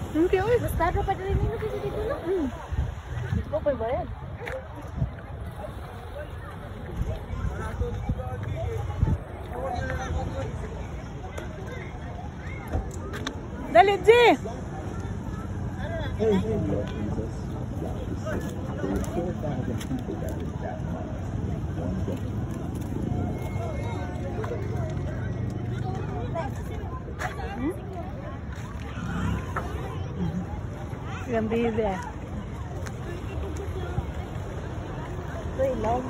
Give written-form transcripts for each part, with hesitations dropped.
Okay, oy. Gustado pa rin nino kasi dito no. Dito pa bayad. Dali, G! Gambira. Ito ilaw.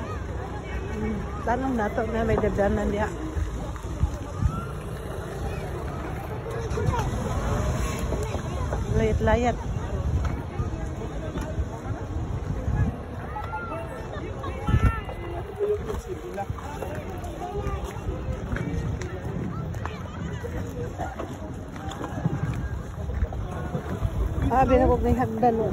Tanong na ito na may dadanan niya. Layat-layat. Binakog na yung hagdan mo.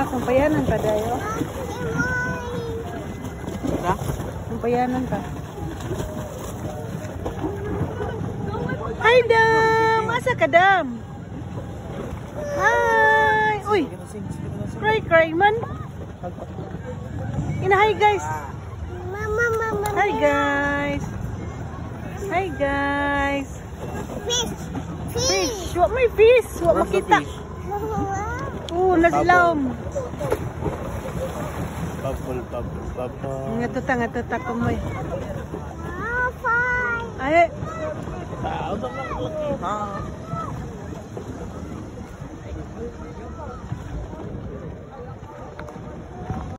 Kumpayanan ka dayo. Kumpayanan ka. Hi, Dam! Asa ka, Dam? Hi! Uy! Cry man. Hi, guys! Hi, guys! Hi, guys! Fish! What may fish? What makita? Nasilom! Bubble. Ngatuta ko mo eh. Ay! Tao,